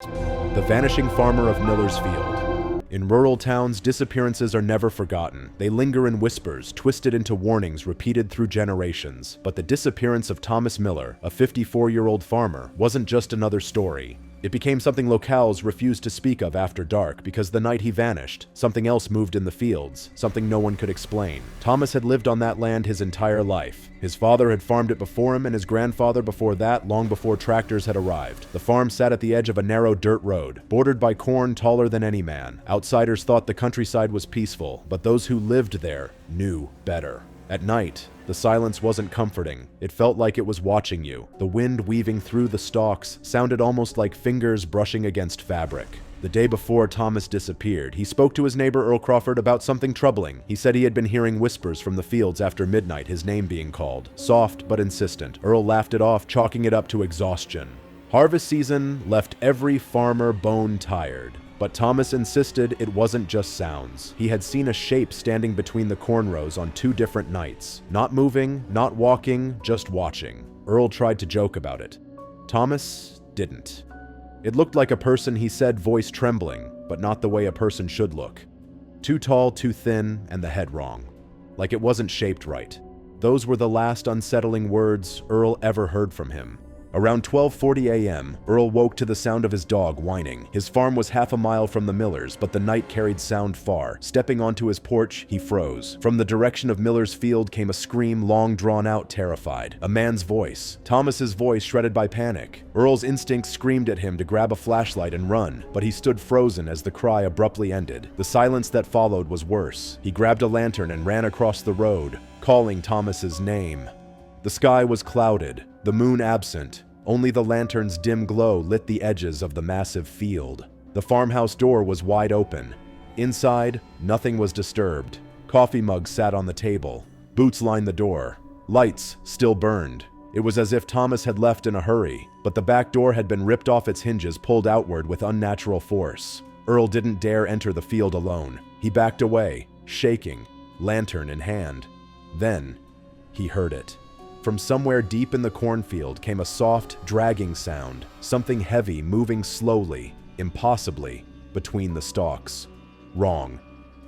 The Vanishing Farmer of Miller's Field. In rural towns, disappearances are never forgotten. They linger in whispers, twisted into warnings repeated through generations. But the disappearance of Thomas Miller, a 54-year-old farmer, wasn't just another story. It became something locales refused to speak of after dark because the night he vanished, something else moved in the fields, something no one could explain. Thomas had lived on that land his entire life. His father had farmed it before him and his grandfather before that, long before tractors had arrived. The farm sat at the edge of a narrow dirt road, bordered by corn taller than any man. Outsiders thought the countryside was peaceful, but those who lived there knew better. At night, the silence wasn't comforting. It felt like it was watching you. The wind weaving through the stalks sounded almost like fingers brushing against fabric. The day before Thomas disappeared, he spoke to his neighbor Earl Crawford about something troubling. He said he had been hearing whispers from the fields after midnight, his name being called. Soft but insistent. Earl laughed it off, chalking it up to exhaustion. Harvest season left every farmer bone-tired. But Thomas insisted it wasn't just sounds. He had seen a shape standing between the corn rows on 2 different nights. Not moving, not walking, just watching. Earl tried to joke about it. Thomas didn't. It looked like a person, he said, voice trembling, but not the way a person should look. Too tall, too thin, and the head wrong. Like it wasn't shaped right. Those were the last unsettling words Earl ever heard from him. Around 12:40 a.m., Earl woke to the sound of his dog whining. His farm was half a mile from the Millers, but the night carried sound far. Stepping onto his porch, he froze. From the direction of Miller's field came a scream, long drawn out, terrified. A man's voice. Thomas's voice shredded by panic. Earl's instincts screamed at him to grab a flashlight and run, but he stood frozen as the cry abruptly ended. The silence that followed was worse. He grabbed a lantern and ran across the road, calling Thomas's name. The sky was clouded, the moon absent. Only the lantern's dim glow lit the edges of the massive field. The farmhouse door was wide open. Inside, nothing was disturbed. Coffee mugs sat on the table. Boots lined the door. Lights still burned. It was as if Thomas had left in a hurry, but the back door had been ripped off its hinges, pulled outward with unnatural force. Earl didn't dare enter the field alone. He backed away, shaking, lantern in hand. Then, he heard it. From somewhere deep in the cornfield came a soft, dragging sound, something heavy moving slowly, impossibly, between the stalks. Wrong.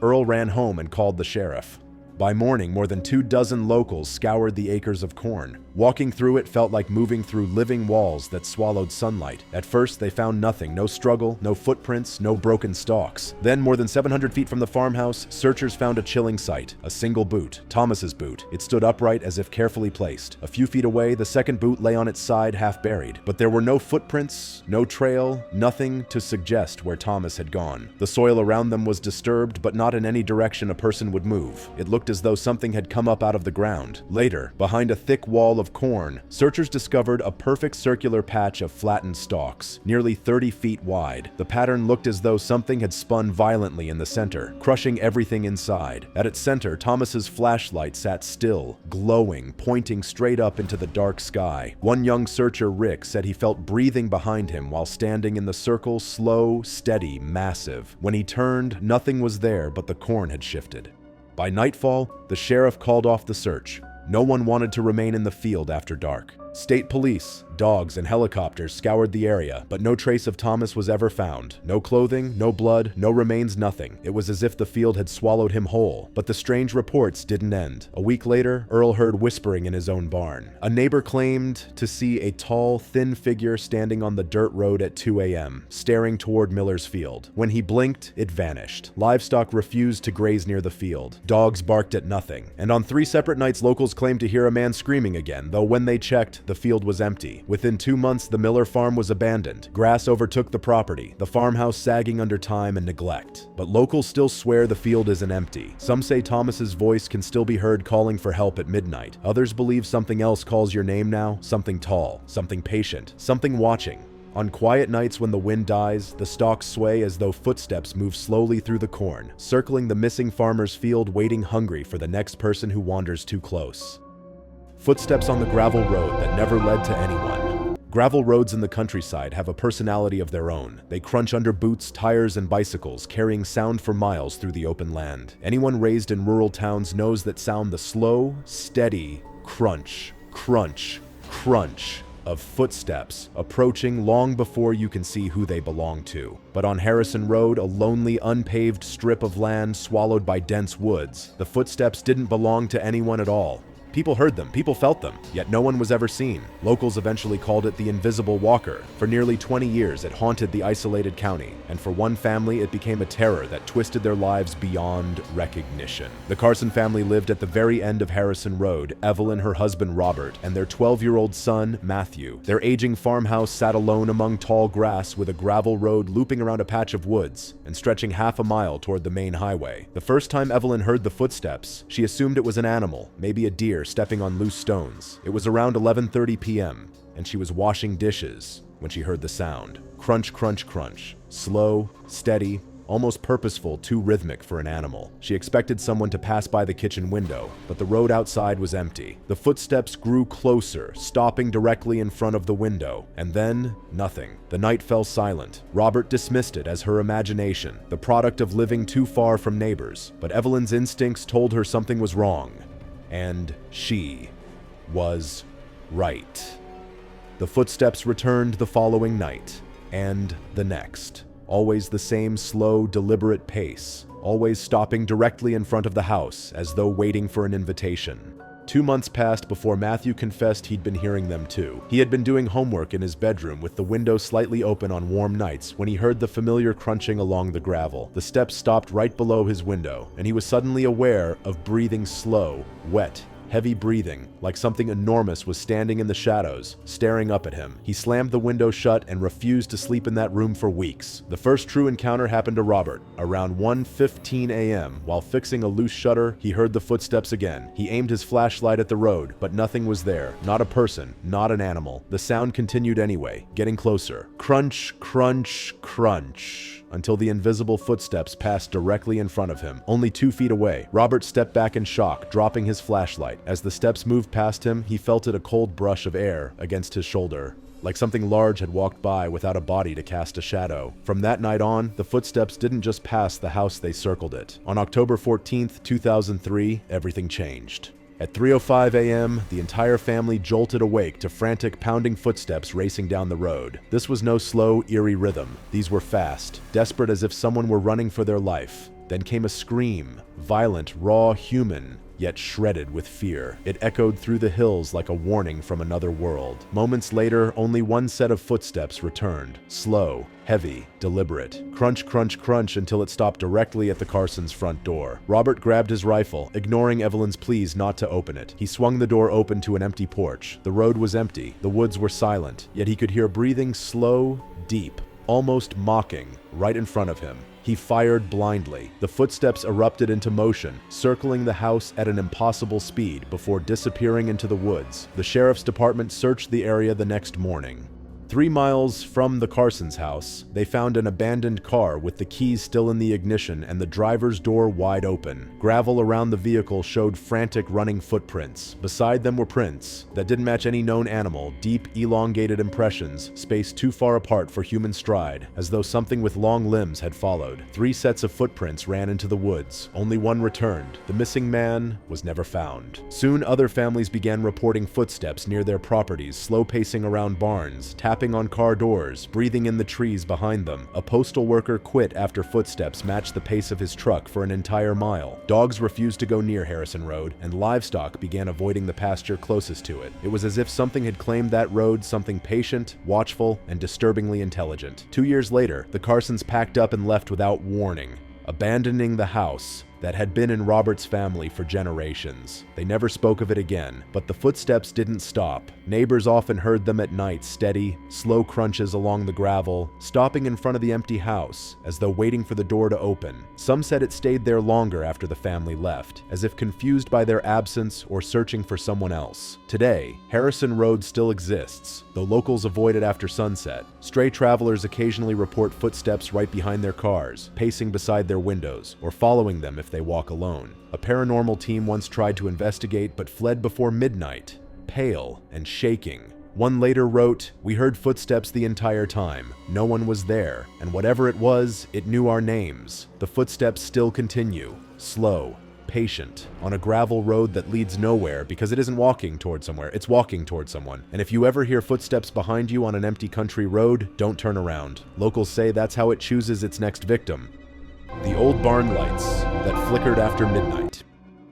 Earl ran home and called the sheriff. By morning, more than 24 locals scoured the acres of corn. Walking through it felt like moving through living walls that swallowed sunlight. At first, they found nothing. No struggle, no footprints, no broken stalks. Then, more than 700 feet from the farmhouse, searchers found a chilling sight. A single boot. Thomas's boot. It stood upright as if carefully placed. A few feet away, the second boot lay on its side, half buried. But there were no footprints, no trail, nothing to suggest where Thomas had gone. The soil around them was disturbed, but not in any direction a person would move. It looked as though something had come up out of the ground. Later, behind a thick wall of corn, searchers discovered a perfect circular patch of flattened stalks, nearly 30 feet wide. The pattern looked as though something had spun violently in the center, crushing everything inside. At its center, Thomas's flashlight sat still, glowing, pointing straight up into the dark sky. One young searcher, Rick, said he felt breathing behind him while standing in the circle, slow, steady, massive. When he turned, nothing was there, but the corn had shifted. By nightfall, the sheriff called off the search. No one wanted to remain in the field after dark. State police, dogs, and helicopters scoured the area, but no trace of Thomas was ever found. No clothing, no blood, no remains, nothing. It was as if the field had swallowed him whole. But the strange reports didn't end. A week later, Earl heard whispering in his own barn. A neighbor claimed to see a tall, thin figure standing on the dirt road at 2 a.m., staring toward Miller's field. When he blinked, it vanished. Livestock refused to graze near the field. Dogs barked at nothing. And on 3 separate nights, locals claimed to hear a man screaming again, though when they checked, the field was empty. Within 2 months, the Miller farm was abandoned. Grass overtook the property, the farmhouse sagging under time and neglect. But locals still swear the field isn't empty. Some say Thomas's voice can still be heard calling for help at midnight. Others believe something else calls your name now, something tall, something patient, something watching. On quiet nights when the wind dies, the stalks sway as though footsteps move slowly through the corn, circling the missing farmer's field, waiting hungry for the next person who wanders too close. Footsteps on the gravel road that never led to anyone. Gravel roads in the countryside have a personality of their own. They crunch under boots, tires, and bicycles, carrying sound for miles through the open land. Anyone raised in rural towns knows that sound, the slow, steady crunch, crunch, crunch of footsteps approaching long before you can see who they belong to. But on Harrison Road, a lonely, unpaved strip of land swallowed by dense woods, the footsteps didn't belong to anyone at all. People heard them, people felt them, yet no one was ever seen. Locals eventually called it the Invisible Walker. For nearly 20 years, it haunted the isolated county, and for one family, it became a terror that twisted their lives beyond recognition. The Carson family lived at the very end of Harrison Road, Evelyn, her husband Robert, and their 12-year-old son, Matthew. Their aging farmhouse sat alone among tall grass with a gravel road looping around a patch of woods and stretching half a mile toward the main highway. The first time Evelyn heard the footsteps, she assumed it was an animal, maybe a deer stepping on loose stones. It was around 11:30 p.m., and she was washing dishes when she heard the sound. Crunch, crunch, crunch. Slow, steady, almost purposeful, too rhythmic for an animal. She expected someone to pass by the kitchen window, but the road outside was empty. The footsteps grew closer, stopping directly in front of the window, and then nothing. The night fell silent. Robert dismissed it as her imagination, the product of living too far from neighbors. But Evelyn's instincts told her something was wrong. And she was right. The footsteps returned the following night, and the next. Always the same slow, deliberate pace, always stopping directly in front of the house, as though waiting for an invitation. 2 months passed before Matthew confessed he'd been hearing them too. He had been doing homework in his bedroom with the window slightly open on warm nights when he heard the familiar crunching along the gravel. The steps stopped right below his window, and he was suddenly aware of breathing slow, wet, heavy breathing, like something enormous was standing in the shadows, staring up at him. He slammed the window shut and refused to sleep in that room for weeks. The first true encounter happened to Robert. Around 1:15 a.m., while fixing a loose shutter, he heard the footsteps again. He aimed his flashlight at the road, but nothing was there. Not a person, not an animal. The sound continued anyway, getting closer. Crunch, crunch, crunch, until the invisible footsteps passed directly in front of him, only 2 feet away. Robert stepped back in shock, dropping his flashlight. As the steps moved past him, he felt a cold brush of air against his shoulder, like something large had walked by without a body to cast a shadow. From that night on, the footsteps didn't just pass the house, they circled it. On October 14th, 2003, everything changed. At 3:05 a.m., the entire family jolted awake to frantic, pounding footsteps racing down the road. This was no slow, eerie rhythm. These were fast, desperate as if someone were running for their life. Then came a scream, violent, raw, human, yet shredded with fear. It echoed through the hills like a warning from another world. Moments later, only one set of footsteps returned, slow, heavy, deliberate. Crunch, crunch, crunch until it stopped directly at the Carsons' front door. Robert grabbed his rifle, ignoring Evelyn's pleas not to open it. He swung the door open to an empty porch. The road was empty, the woods were silent, yet he could hear breathing slow, deep, almost mocking, right in front of him. He fired blindly. The footsteps erupted into motion, circling the house at an impossible speed before disappearing into the woods. The sheriff's department searched the area the next morning. 3 miles from the Carsons' house, they found an abandoned car with the keys still in the ignition and the driver's door wide open. Gravel around the vehicle showed frantic running footprints. Beside them were prints that didn't match any known animal, deep, elongated impressions, spaced too far apart for human stride, as though something with long limbs had followed. 3 sets of footprints ran into the woods. Only one returned. The missing man was never found. Soon other families began reporting footsteps near their properties, slow pacing around barns, tapping on car doors, breathing in the trees behind them. A postal worker quit after footsteps matched the pace of his truck for an entire mile. Dogs refused to go near Harrison Road, and livestock began avoiding the pasture closest to it. It was as if something had claimed that road, something patient, watchful, and disturbingly intelligent. 2 years later, the Carsons packed up and left without warning, abandoning the house that had been in Robert's family for generations. They never spoke of it again, but the footsteps didn't stop. Neighbors often heard them at night, steady, slow crunches along the gravel, stopping in front of the empty house, as though waiting for the door to open. Some said it stayed there longer after the family left, as if confused by their absence or searching for someone else. Today, Harrison Road still exists, though locals avoid it after sunset. Stray travelers occasionally report footsteps right behind their cars, pacing beside their windows, or following them if they walk alone. A paranormal team once tried to investigate but fled before midnight, pale and shaking. One later wrote, "We heard footsteps the entire time. No one was there, and whatever it was, it knew our names. The footsteps still continue, slow, patient, on a gravel road that leads nowhere because it isn't walking toward somewhere, it's walking toward someone. And if you ever hear footsteps behind you on an empty country road, don't turn around. Locals say that's how it chooses its next victim. The old barn lights that flickered after midnight.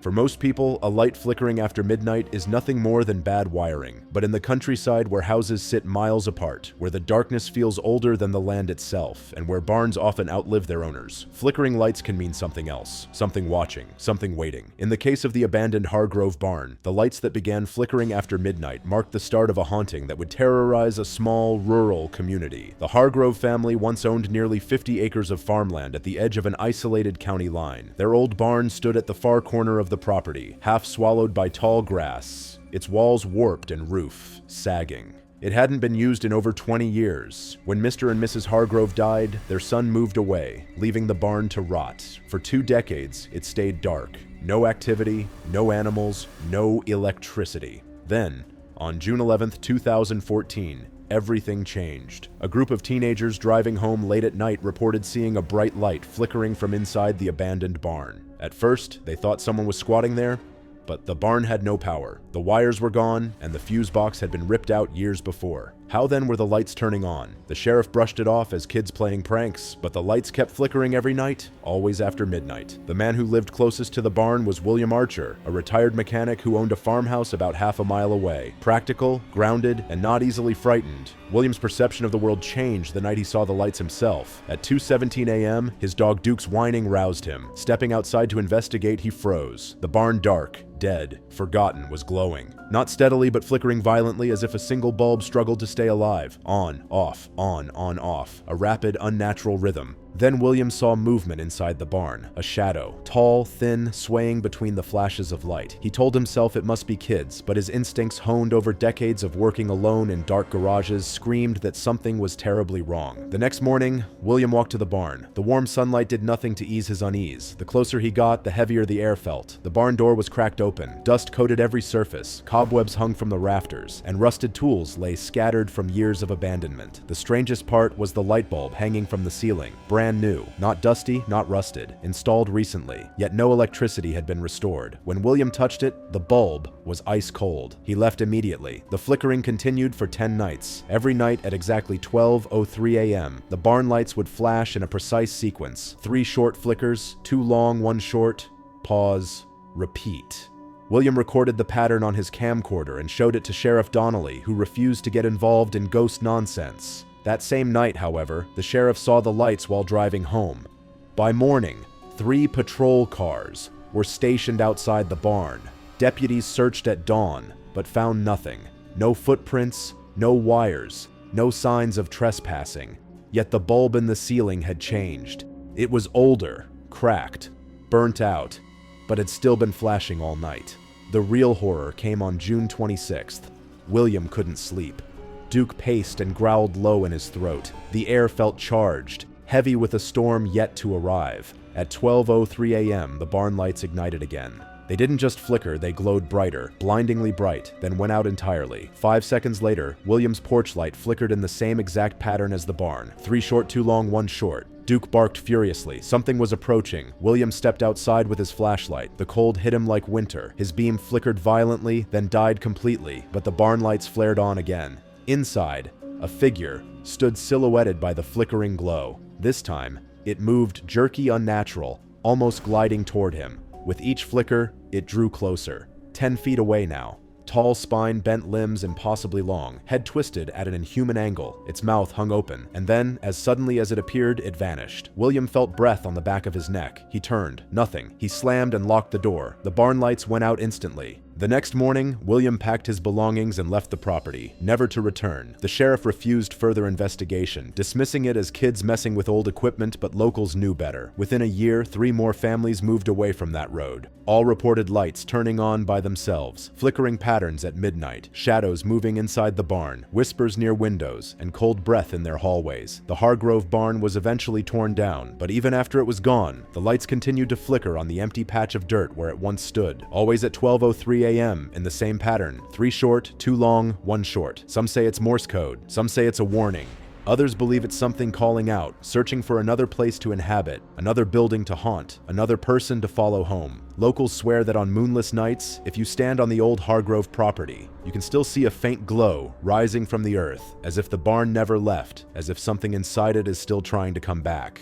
For most people, a light flickering after midnight is nothing more than bad wiring. But in the countryside where houses sit miles apart, where the darkness feels older than the land itself, and where barns often outlive their owners, flickering lights can mean something else. Something watching, something waiting. In the case of the abandoned Hargrove barn, the lights that began flickering after midnight marked the start of a haunting that would terrorize a small, rural community. The Hargrove family once owned nearly 50 acres of farmland at the edge of an isolated county line. Their old barn stood at the far corner of the property, half swallowed by tall grass, its walls warped and roof sagging. It hadn't been used in over 20 years. When Mr. and Mrs. Hargrove died, their son moved away, leaving the barn to rot. For 2 decades, it stayed dark. No activity, no animals, no electricity. Then, on June 11th, 2014, everything changed. A group of teenagers driving home late at night reported seeing a bright light flickering from inside the abandoned barn. At first, they thought someone was squatting there, but the barn had no power. The wires were gone, and the fuse box had been ripped out years before. How then were the lights turning on? The sheriff brushed it off as kids playing pranks, but the lights kept flickering every night, always after midnight. The man who lived closest to the barn was William Archer, a retired mechanic who owned a farmhouse about half a mile away. Practical, grounded, and not easily frightened, William's perception of the world changed the night he saw the lights himself. At 2:17 a.m., his dog Duke's whining roused him. Stepping outside to investigate, he froze. The barn, dark, dead, forgotten, was glowing. Not steadily, but flickering violently as if a single bulb struggled to stay alive. On, off, on, off. A rapid, unnatural rhythm. Then William saw movement inside the barn. A shadow. Tall, thin, swaying between the flashes of light. He told himself it must be kids, but his instincts, honed over decades of working alone in dark garages, screamed that something was terribly wrong. The next morning, William walked to the barn. The warm sunlight did nothing to ease his unease. The closer he got, the heavier the air felt. The barn door was cracked open. Dust coated every surface. Cobwebs hung from the rafters, and rusted tools lay scattered from years of abandonment. The strangest part was the light bulb hanging from the ceiling. Brand new, not dusty, not rusted, installed recently, yet no electricity had been restored. When William touched it, the bulb was ice cold. He left immediately. The flickering continued for 10 nights. Every night at exactly 12:03 a.m., the barn lights would flash in a precise sequence. 3 short flickers, 2 long, 1 short, pause, repeat. William recorded the pattern on his camcorder and showed it to Sheriff Donnelly, who refused to get involved in ghost nonsense. That same night, however, the sheriff saw the lights while driving home. By morning, 3 patrol cars were stationed outside the barn. Deputies searched at dawn, but found nothing. No footprints, no wires, no signs of trespassing. Yet the bulb in the ceiling had changed. It was older, cracked, burnt out, but had still been flashing all night. The real horror came on June 26th. William couldn't sleep. Duke paced and growled low in his throat. The air felt charged, heavy with a storm yet to arrive. At 12:03 a.m., the barn lights ignited again. They didn't just flicker, they glowed brighter, blindingly bright, then went out entirely. 5 seconds later, William's porch light flickered in the same exact pattern as the barn. 3 short, 2 long, 1 short. Duke barked furiously. Something was approaching. William stepped outside with his flashlight. The cold hit him like winter. His beam flickered violently, then died completely, but the barn lights flared on again. Inside, a figure stood silhouetted by the flickering glow. This time, it moved jerky, unnatural, almost gliding toward him. With each flicker, it drew closer. 10 feet away now. Tall spine, bent limbs, impossibly long, head twisted at an inhuman angle. Its mouth hung open, and then, as suddenly as it appeared, it vanished. William felt breath on the back of his neck. He turned. Nothing. He slammed and locked the door. The barn lights went out instantly. The next morning, William packed his belongings and left the property, never to return. The sheriff refused further investigation, dismissing it as kids messing with old equipment, but locals knew better. Within a year, 3 more families moved away from that road. All reported lights turning on by themselves, flickering patterns at midnight, shadows moving inside the barn, whispers near windows, and cold breath in their hallways. The Hargrove barn was eventually torn down, but even after it was gone, the lights continued to flicker on the empty patch of dirt where it once stood, always at 12:03 a.m. in the same pattern. 3 short, 2 long, 1 short. Some say it's Morse code. Some say it's a warning. Others believe it's something calling out, searching for another place to inhabit, another building to haunt, another person to follow home. Locals swear that on moonless nights, if you stand on the old Hargrove property, you can still see a faint glow rising from the earth, as if the barn never left, as if something inside it is still trying to come back.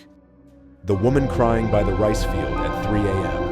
The woman crying by the rice field at 3 a.m.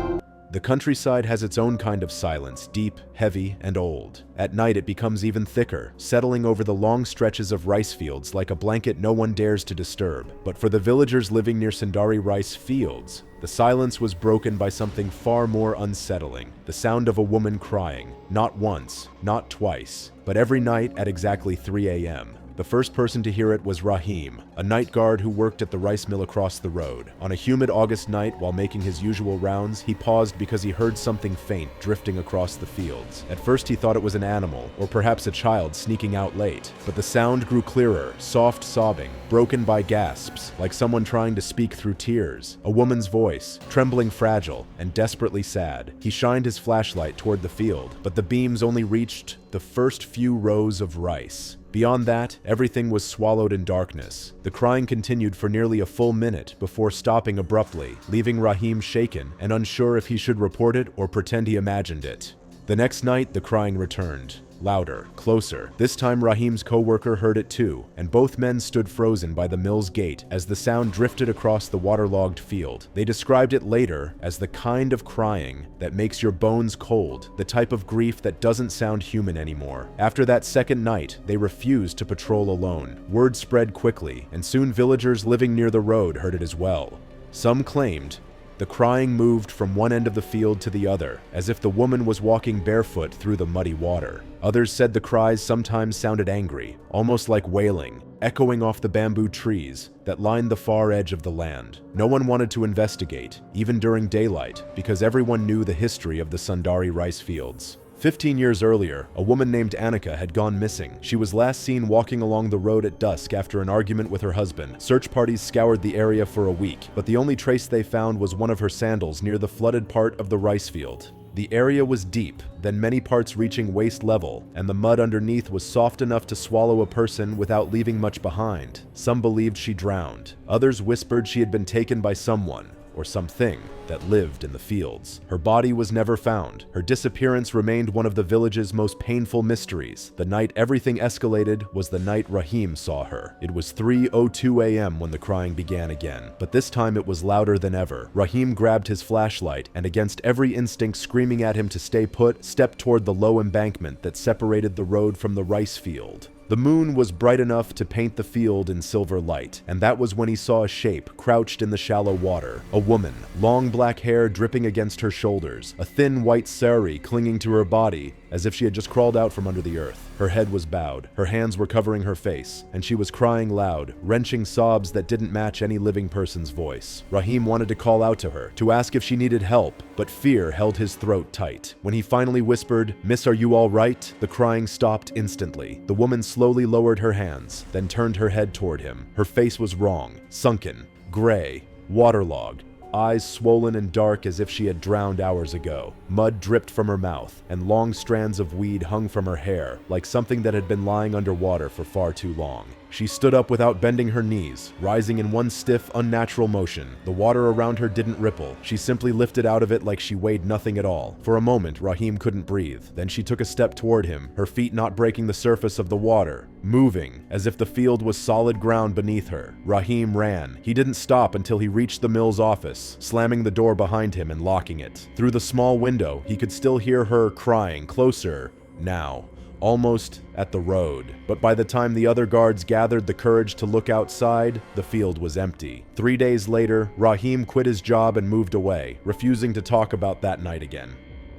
The countryside has its own kind of silence, deep, heavy, and old. At night it becomes even thicker, settling over the long stretches of rice fields like a blanket no one dares to disturb. But for the villagers living near Sundari rice fields, the silence was broken by something far more unsettling, the sound of a woman crying, not once, not twice, but every night at exactly 3 a.m. The first person to hear it was Rahim, a night guard who worked at the rice mill across the road. On a humid August night, while making his usual rounds, he paused because he heard something faint drifting across the fields. At first he thought it was an animal, or perhaps a child sneaking out late, but the sound grew clearer, soft sobbing, broken by gasps, like someone trying to speak through tears. A woman's voice, trembling, fragile, and desperately sad. He shined his flashlight toward the field, but the beams only reached the first few rows of rice. Beyond that, everything was swallowed in darkness. The crying continued for nearly a full minute before stopping abruptly, leaving Rahim shaken and unsure if he should report it or pretend he imagined it. The next night, the crying returned. Louder, closer. This time Rahim's co-worker heard it too, and both men stood frozen by the mill's gate as the sound drifted across the waterlogged field. They described it later as the kind of crying that makes your bones cold, the type of grief that doesn't sound human anymore. After that second night, they refused to patrol alone. Word spread quickly, and soon villagers living near the road heard it as well. Some claimed the crying moved from one end of the field to the other, as if the woman was walking barefoot through the muddy water. Others said the cries sometimes sounded angry, almost like wailing, echoing off the bamboo trees that lined the far edge of the land. No one wanted to investigate, even during daylight, because everyone knew the history of the Sundari rice fields. 15 years earlier, a woman named Annika had gone missing. She was last seen walking along the road at dusk after an argument with her husband. Search parties scoured the area for a week, but the only trace they found was one of her sandals near the flooded part of the rice field. The area was deep, then many parts reaching waist level, and the mud underneath was soft enough to swallow a person without leaving much behind. Some believed she drowned. Others whispered she had been taken by someone, or something, that lived in the fields. Her body was never found. Her disappearance remained one of the village's most painful mysteries. The night everything escalated was the night Rahim saw her. It was 3:02 a.m. when the crying began again, but this time it was louder than ever. Rahim grabbed his flashlight and, against every instinct screaming at him to stay put, stepped toward the low embankment that separated the road from the rice field. The moon was bright enough to paint the field in silver light, and that was when he saw a shape crouched in the shallow water. A woman, long black hair dripping against her shoulders, a thin white sari clinging to her body as if she had just crawled out from under the earth. Her head was bowed, her hands were covering her face, and she was crying loud, wrenching sobs that didn't match any living person's voice. Rahim wanted to call out to her, to ask if she needed help, but fear held his throat tight. When he finally whispered, "Miss, are you all right?" the crying stopped instantly. The woman slowly lowered her hands, then turned her head toward him. Her face was wrong, sunken, gray, waterlogged, eyes swollen and dark as if she had drowned hours ago. Mud dripped from her mouth, and long strands of weed hung from her hair, like something that had been lying underwater for far too long. She stood up without bending her knees, rising in one stiff, unnatural motion. The water around her didn't ripple. She simply lifted out of it like she weighed nothing at all. For a moment, Rahim couldn't breathe. Then she took a step toward him, her feet not breaking the surface of the water, moving as if the field was solid ground beneath her. Rahim ran. He didn't stop until he reached the mill's office, slamming the door behind him and locking it. Through the small window, he could still hear her crying, closer, now, almost at the road. But by the time the other guards gathered the courage to look outside, the field was empty. 3 days later, Rahim quit his job and moved away, refusing to talk about that night again.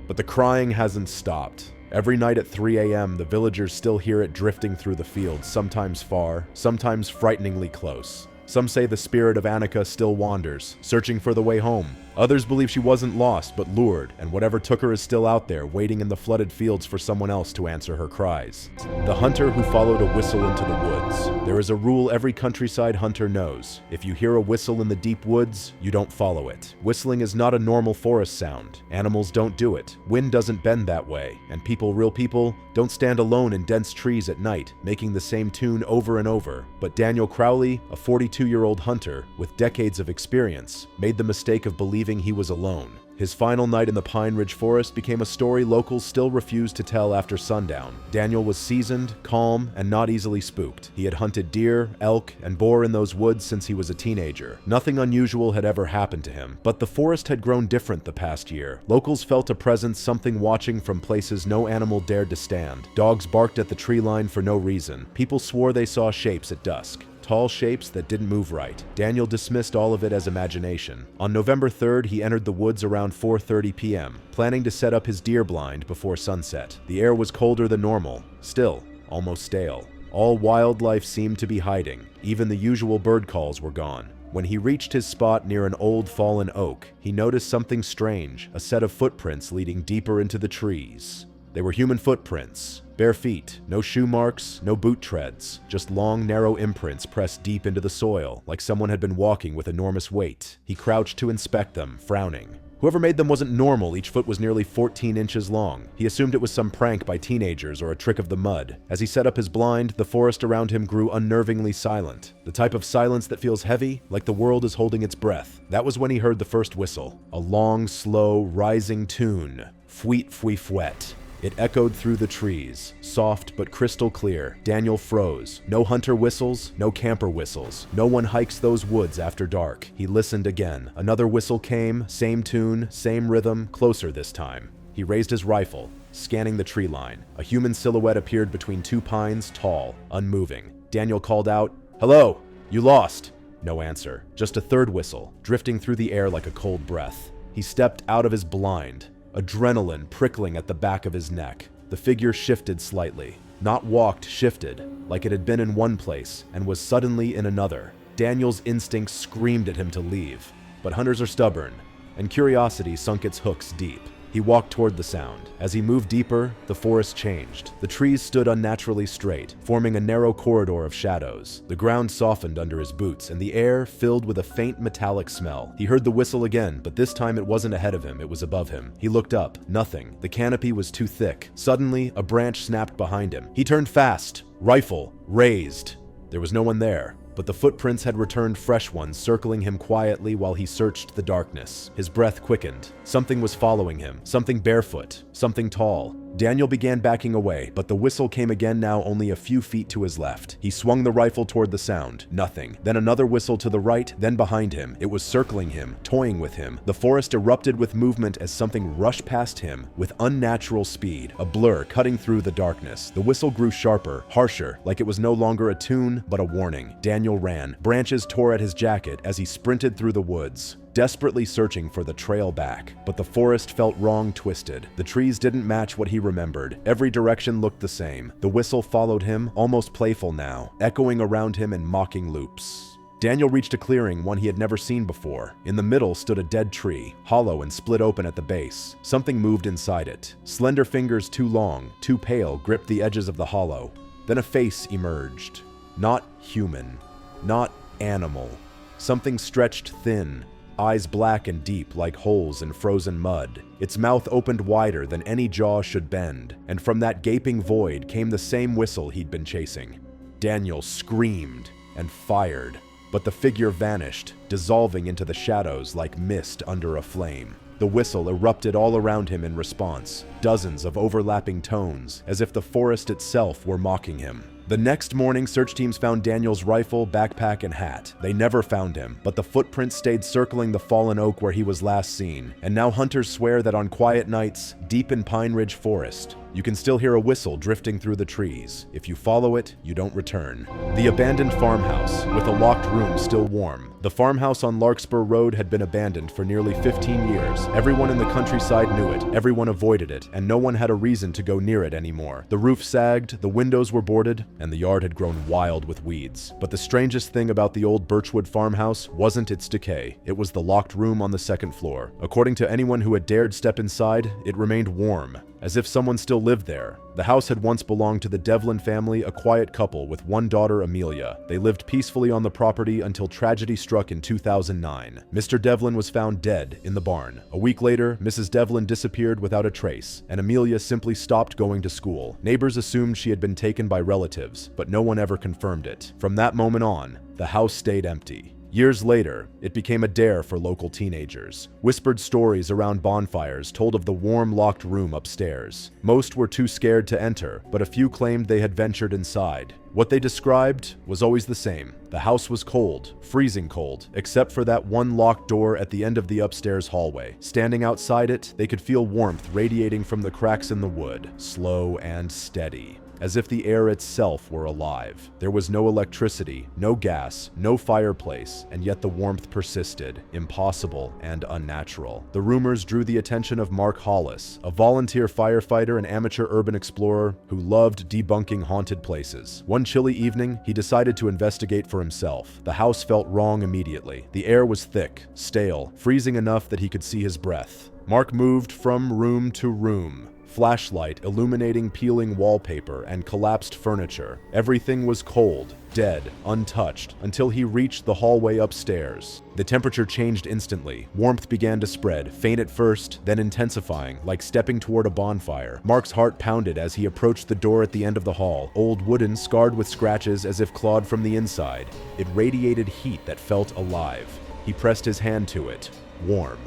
But the crying hasn't stopped. Every night at 3 a.m., the villagers still hear it drifting through the fields, sometimes far, sometimes frighteningly close. Some say the spirit of Annika still wanders, searching for the way home. Others believe she wasn't lost, but lured, and whatever took her is still out there, waiting in the flooded fields for someone else to answer her cries. The hunter who followed a whistle into the woods. There is a rule every countryside hunter knows. If you hear a whistle in the deep woods, you don't follow it. Whistling is not a normal forest sound. Animals don't do it. Wind doesn't bend that way, and real people, don't stand alone in dense trees at night, making the same tune over and over. But Daniel Crowley, a 42-year-old hunter with decades of experience, made the mistake of believing he was alone. His final night in the Pine Ridge Forest became a story locals still refuse to tell after sundown. Daniel was seasoned, calm, and not easily spooked. He had hunted deer, elk, and boar in those woods since he was a teenager. Nothing unusual had ever happened to him, but the forest had grown different the past year. Locals felt a presence, something watching from places no animal dared to stand. Dogs barked at the tree line for no reason. People swore they saw shapes at dusk. Tall shapes that didn't move right. Daniel dismissed all of it as imagination. On November 3rd, he entered the woods around 4:30 p.m., planning to set up his deer blind before sunset. The air was colder than normal, still almost stale. All wildlife seemed to be hiding. Even the usual bird calls were gone. When he reached his spot near an old fallen oak, he noticed something strange, a set of footprints leading deeper into the trees. They were human footprints. Bare feet, no shoe marks, no boot treads, just long, narrow imprints pressed deep into the soil, like someone had been walking with enormous weight. He crouched to inspect them, frowning. Whoever made them wasn't normal. Each foot was nearly 14 inches long. He assumed it was some prank by teenagers or a trick of the mud. As he set up his blind, the forest around him grew unnervingly silent. The type of silence that feels heavy, like the world is holding its breath. That was when he heard the first whistle. A long, slow, rising tune. Fweet fwee fwet. It echoed through the trees, soft but crystal clear. Daniel froze. No hunter whistles, no camper whistles. No one hikes those woods after dark. He listened again. Another whistle came, same tune, same rhythm, closer this time. He raised his rifle, scanning the tree line. A human silhouette appeared between two pines, tall, unmoving. Daniel called out, "Hello, you lost." No answer. Just a third whistle, drifting through the air like a cold breath. He stepped out of his blind. Adrenaline prickling at the back of his neck. The figure shifted slightly. Not walked, shifted, like it had been in one place and was suddenly in another. Daniel's instincts screamed at him to leave. But hunters are stubborn, and curiosity sunk its hooks deep. He walked toward the sound. As he moved deeper, the forest changed. The trees stood unnaturally straight, forming a narrow corridor of shadows. The ground softened under his boots, and the air filled with a faint metallic smell. He heard the whistle again, but this time it wasn't ahead of him, it was above him. He looked up. Nothing. The canopy was too thick. Suddenly, a branch snapped behind him. He turned fast. Rifle raised. There was no one there. But the footprints had returned, fresh ones, circling him quietly while he searched the darkness. His breath quickened. Something was following him. Something barefoot. Something tall. Daniel began backing away, but the whistle came again, now only a few feet to his left. He swung the rifle toward the sound. Nothing. Then another whistle to the right, then behind him. It was circling him, toying with him. The forest erupted with movement as something rushed past him with unnatural speed, a blur cutting through the darkness. The whistle grew sharper, harsher, like it was no longer a tune, but a warning. Daniel ran. Branches tore at his jacket as he sprinted through the woods, desperately searching for the trail back. But the forest felt wrong, twisted. The trees didn't match what he remembered. Every direction looked the same. The whistle followed him, almost playful now, echoing around him in mocking loops. Daniel reached a clearing, one he had never seen before. In the middle stood a dead tree, hollow and split open at the base. Something moved inside it. Slender fingers too long, too pale, gripped the edges of the hollow. Then a face emerged. Not human. Not animal. Something stretched thin, eyes black and deep like holes in frozen mud. Its mouth opened wider than any jaw should bend, and from that gaping void came the same whistle he'd been chasing. Daniel screamed and fired, but the figure vanished, dissolving into the shadows like mist under a flame. The whistle erupted all around him in response, dozens of overlapping tones, as if the forest itself were mocking him. The next morning, search teams found Daniel's rifle, backpack, and hat. They never found him, but the footprints stayed circling the fallen oak where he was last seen. And now hunters swear that on quiet nights, deep in Pine Ridge Forest, you can still hear a whistle drifting through the trees. If you follow it, you don't return. The abandoned farmhouse, with a locked room still warm, The farmhouse on Larkspur Road had been abandoned for nearly 15 years. Everyone in the countryside knew it, everyone avoided it, and no one had a reason to go near it anymore. The roof sagged, the windows were boarded, and the yard had grown wild with weeds. But the strangest thing about the old Birchwood farmhouse wasn't its decay. It was the locked room on the second floor. According to anyone who had dared step inside, it remained warm, as if someone still lived there. The house had once belonged to the Devlin family, a quiet couple with one daughter, Amelia. They lived peacefully on the property until tragedy struck in 2009. Mr. Devlin was found dead in the barn. A week later, Mrs. Devlin disappeared without a trace, and Amelia simply stopped going to school. Neighbors assumed she had been taken by relatives, but no one ever confirmed it. From that moment on, the house stayed empty. Years later, it became a dare for local teenagers. Whispered stories around bonfires told of the warm, locked room upstairs. Most were too scared to enter, but a few claimed they had ventured inside. What they described was always the same. The house was cold, freezing cold, except for that one locked door at the end of the upstairs hallway. Standing outside it, they could feel warmth radiating from the cracks in the wood, slow and steady, as if the air itself were alive. There was no electricity, no gas, no fireplace, and yet the warmth persisted, impossible and unnatural. The rumors drew the attention of Mark Hollis, a volunteer firefighter and amateur urban explorer who loved debunking haunted places. One chilly evening, he decided to investigate for himself. The house felt wrong immediately. The air was thick, stale, freezing enough that he could see his breath. Mark moved from room to room, flashlight illuminating peeling wallpaper and collapsed furniture. Everything was cold, dead, untouched, until he reached the hallway upstairs. The temperature changed instantly. Warmth began to spread, faint at first, then intensifying, like stepping toward a bonfire. Mark's heart pounded as he approached the door at the end of the hall, old wooden, scarred with scratches as if clawed from the inside. It radiated heat that felt alive. He pressed his hand to it. Warm.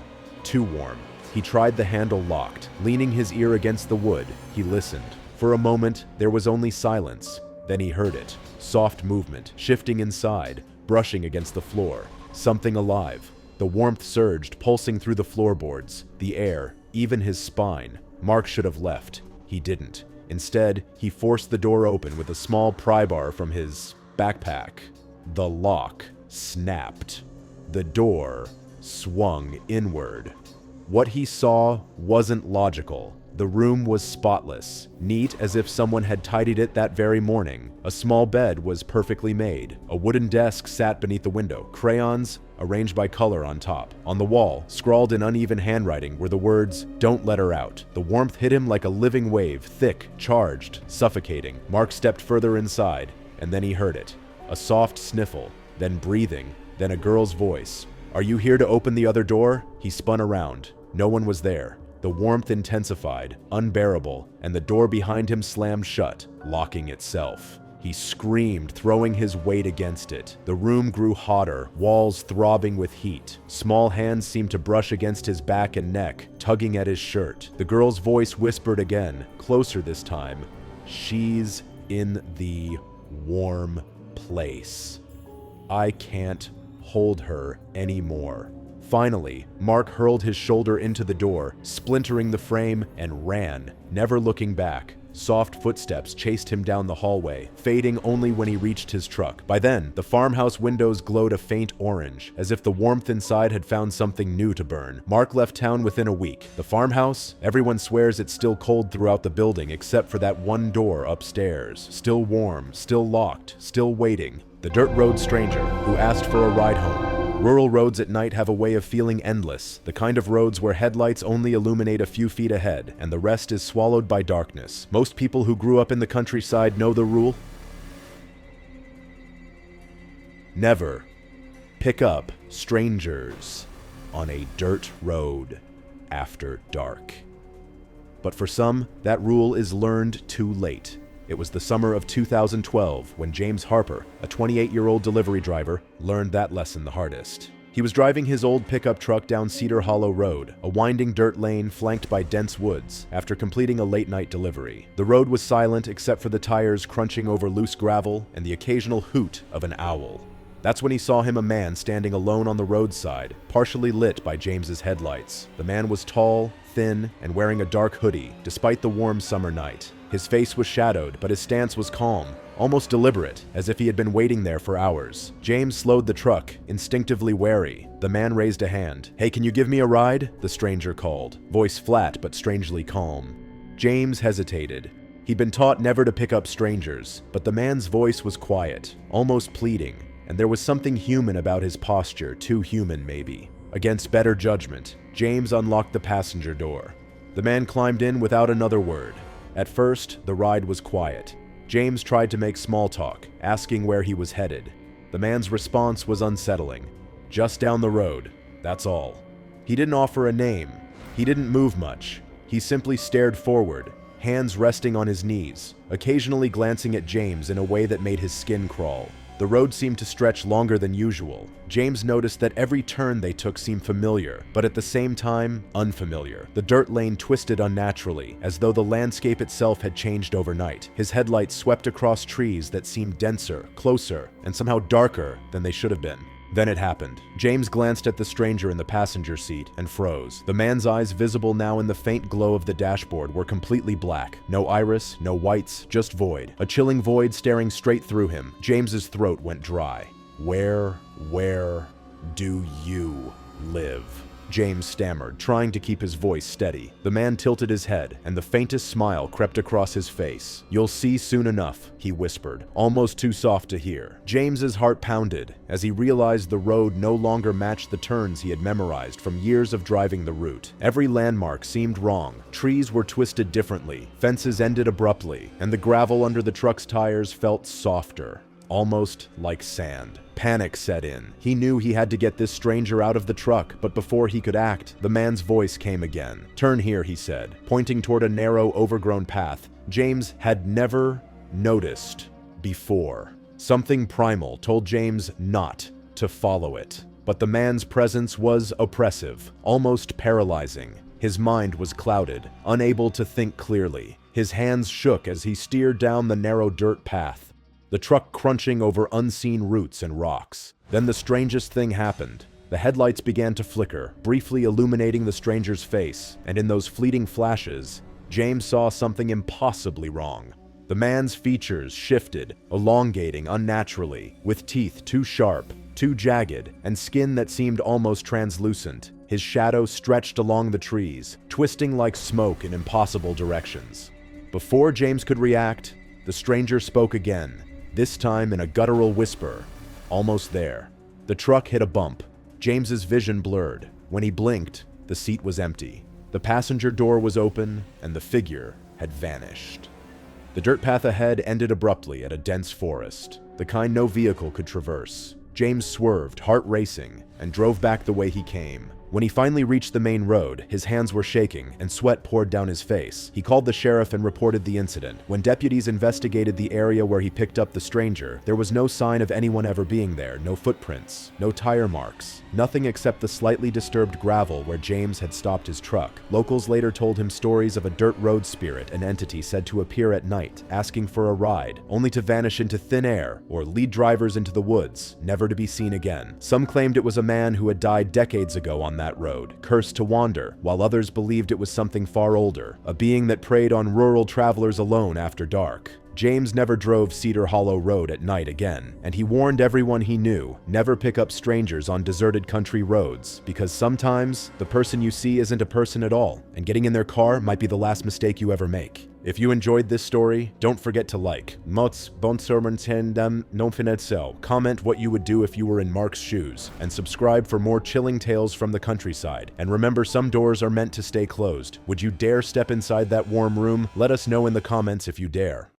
Too warm. He tried the handle locked. Leaning his ear against the wood, he listened. For a moment, there was only silence. Then he heard it. Soft movement, shifting inside, brushing against the floor. Something alive. The warmth surged, pulsing through the floorboards, the air, even his spine. Mark should have left. He didn't. Instead, he forced the door open with a small pry bar from his backpack. The lock snapped. The door swung inward. What he saw wasn't logical. The room was spotless, neat as if someone had tidied it that very morning. A small bed was perfectly made. A wooden desk sat beneath the window, crayons arranged by color on top. On the wall, scrawled in uneven handwriting, were the words, "Don't let her out." The warmth hit him like a living wave, thick, charged, suffocating. Mark stepped further inside, and then he heard it. A soft sniffle, then breathing, then a girl's voice. "Are you here to open the other door?" He spun around. No one was there. The warmth intensified, unbearable, and the door behind him slammed shut, locking itself. He screamed, throwing his weight against it. The room grew hotter, walls throbbing with heat. Small hands seemed to brush against his back and neck, tugging at his shirt. The girl's voice whispered again, closer this time. "She's in the warm place. I can't hold her anymore." Finally, Mark hurled his shoulder into the door, splintering the frame, and ran, never looking back. Soft footsteps chased him down the hallway, fading only when he reached his truck. By then, the farmhouse windows glowed a faint orange, as if the warmth inside had found something new to burn. Mark left town within a week. The farmhouse? Everyone swears it's still cold throughout the building except for that one door upstairs. Still warm, still locked, still waiting. The dirt road stranger who asked for a ride home. Rural roads at night have a way of feeling endless, the kind of roads where headlights only illuminate a few feet ahead, and the rest is swallowed by darkness. Most people who grew up in the countryside know the rule. Never pick up strangers on a dirt road after dark. But for some, that rule is learned too late. It was the summer of 2012 when James Harper, a 28-year-old delivery driver, learned that lesson the hardest. He was driving his old pickup truck down Cedar Hollow Road, a winding dirt lane flanked by dense woods, after completing a late-night delivery. The road was silent except for the tires crunching over loose gravel and the occasional hoot of an owl. That's when he saw a man standing alone on the roadside, partially lit by James's headlights. The man was tall, thin, and wearing a dark hoodie, despite the warm summer night. His face was shadowed, but his stance was calm, almost deliberate, as if he had been waiting there for hours. James slowed the truck, instinctively wary. The man raised a hand. "Hey, can you give me a ride?" the stranger called, voice flat but strangely calm. James hesitated. He'd been taught never to pick up strangers, but the man's voice was quiet, almost pleading, and there was something human about his posture, too human maybe. Against better judgment, James unlocked the passenger door. The man climbed in without another word. At first, the ride was quiet. James tried to make small talk, asking where he was headed. The man's response was unsettling. "Just down the road, that's all." He didn't offer a name. He didn't move much. He simply stared forward, hands resting on his knees, occasionally glancing at James in a way that made his skin crawl. The road seemed to stretch longer than usual. James noticed that every turn they took seemed familiar, but at the same time, unfamiliar. The dirt lane twisted unnaturally, as though the landscape itself had changed overnight. His headlights swept across trees that seemed denser, closer, and somehow darker than they should have been. Then it happened. James glanced at the stranger in the passenger seat and froze. The man's eyes, visible now in the faint glow of the dashboard, were completely black. No iris, no whites, just void. A chilling void staring straight through him. James's throat went dry. Where do you live?" James stammered, trying to keep his voice steady. The man tilted his head, and the faintest smile crept across his face. "You'll see soon enough," he whispered, almost too soft to hear. James's heart pounded as he realized the road no longer matched the turns he had memorized from years of driving the route. Every landmark seemed wrong. Trees were twisted differently, fences ended abruptly, and the gravel under the truck's tires felt softer, almost like sand. Panic set in. He knew he had to get this stranger out of the truck, but before he could act, the man's voice came again. "Turn here," he said, pointing toward a narrow, overgrown path James had never noticed before. Something primal told James not to follow it, but the man's presence was oppressive, almost paralyzing. His mind was clouded, unable to think clearly. His hands shook as he steered down the narrow dirt path, the truck crunching over unseen roots and rocks. Then the strangest thing happened. The headlights began to flicker, briefly illuminating the stranger's face, and in those fleeting flashes, James saw something impossibly wrong. The man's features shifted, elongating unnaturally, with teeth too sharp, too jagged, and skin that seemed almost translucent. His shadow stretched along the trees, twisting like smoke in impossible directions. Before James could react, the stranger spoke again, this time in a guttural whisper. Almost there. The truck hit a bump. James's vision blurred. When he blinked, the seat was empty. The passenger door was open, and the figure had vanished. The dirt path ahead ended abruptly at a dense forest, the kind no vehicle could traverse. James swerved, heart racing, and drove back the way he came. When he finally reached the main road, his hands were shaking and sweat poured down his face. He called the sheriff and reported the incident. When deputies investigated the area where he picked up the stranger, there was no sign of anyone ever being there, no footprints, no tire marks, nothing except the slightly disturbed gravel where James had stopped his truck. Locals later told him stories of a dirt road spirit, an entity said to appear at night, asking for a ride, only to vanish into thin air or lead drivers into the woods, never to be seen again. Some claimed it was a man who had died decades ago on that road, cursed to wander, while others believed it was something far older, a being that preyed on rural travelers alone after dark. James never drove Cedar Hollow Road at night again, and he warned everyone he knew, never pick up strangers on deserted country roads, because sometimes the person you see isn't a person at all, and getting in their car might be the last mistake you ever make. If you enjoyed this story, don't forget to like. Comment what you would do if you were in Mark's shoes, and subscribe for more chilling tales from the countryside. And remember, some doors are meant to stay closed. Would you dare step inside that warm room? Let us know in the comments if you dare.